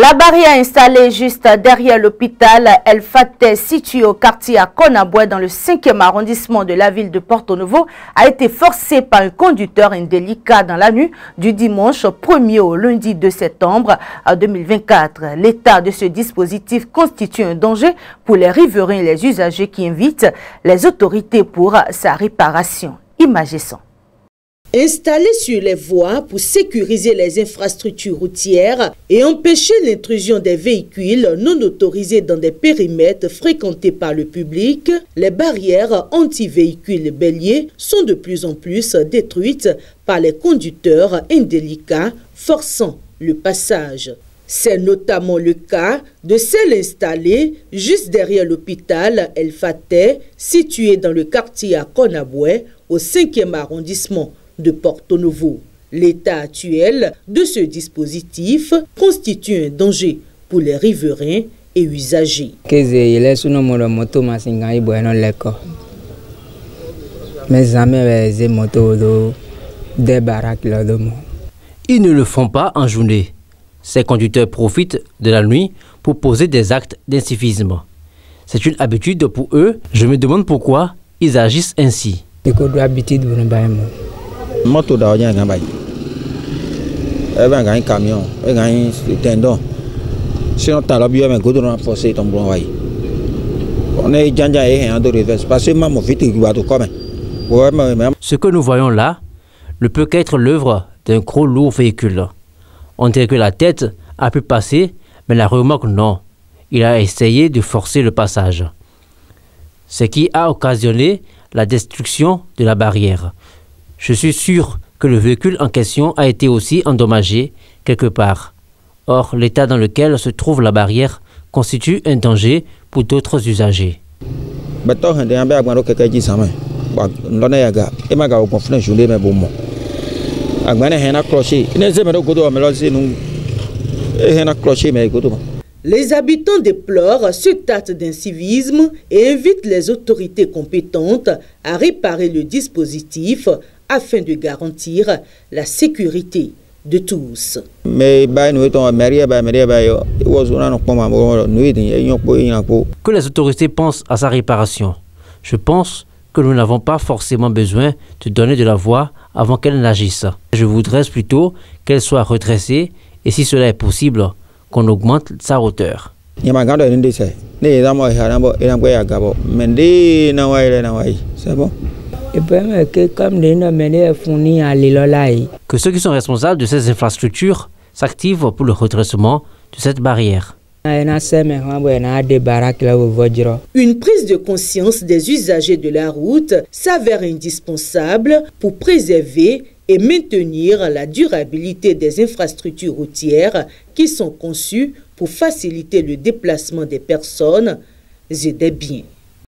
La barrière installée juste derrière l'hôpital El Fateh, situé au quartier à Konaboué dans le 5e arrondissement de la ville de Porto Novo, a été forcée par un conducteur indélicat dans la nuit du dimanche 1er au lundi 2 septembre 2024. L'état de ce dispositif constitue un danger pour les riverains et les usagers qui invitent les autorités pour sa réparation. Imaginez. Installé sur les voies pour sécuriser les infrastructures routières et empêcher l'intrusion des véhicules non autorisés dans des périmètres fréquentés par le public, les barrières anti-véhicules béliers sont de plus en plus détruites par les conducteurs indélicats forçant le passage. C'est notamment le cas de celle installée juste derrière l'hôpital El Fateh, situé dans le quartier à Konaboué, au 5e arrondissement de Porto Novo. L'état actuel de ce dispositif constitue un danger pour les riverains et usagers. Ils ne le font pas en journée. Ces conducteurs profitent de la nuit pour poser des actes d'incivisme. C'est une habitude pour eux. Je me demande pourquoi ils agissent ainsi. Moto da onya ngamba yi eba ngai camion ngai tendon sinon ta la bio me godo na forcer ton bon wai on est janja et en de reverse parce que maman vite il va tout comme ce que nous voyons là ne peut qu'être l'œuvre d'un gros lourd véhicule. On dirait que la tête a pu passer, mais la remorque non. Il a essayé de forcer le passage, ce qui a occasionné la destruction de la barrière. Je suis sûr que le véhicule en question a été aussi endommagé quelque part. Or, l'état dans lequel se trouve la barrière constitue un danger pour d'autres usagers. Les habitants déplorent ce acte d'incivisme et invitent les autorités compétentes à réparer le dispositif afin de garantir la sécurité de tous. Que les autorités pensent à sa réparation. Je pense que nous n'avons pas forcément besoin de donner de la voix avant qu'elle n'agisse. Je voudrais plutôt qu'elle soit redressée et si cela est possible, qu'on augmente sa hauteur. C'est bon? Que ceux qui sont responsables de ces infrastructures s'activent pour le redressement de cette barrière. Une prise de conscience des usagers de la route s'avère indispensable pour préserver et maintenir la durabilité des infrastructures routières qui sont conçues pour faciliter le déplacement des personnes et des biens.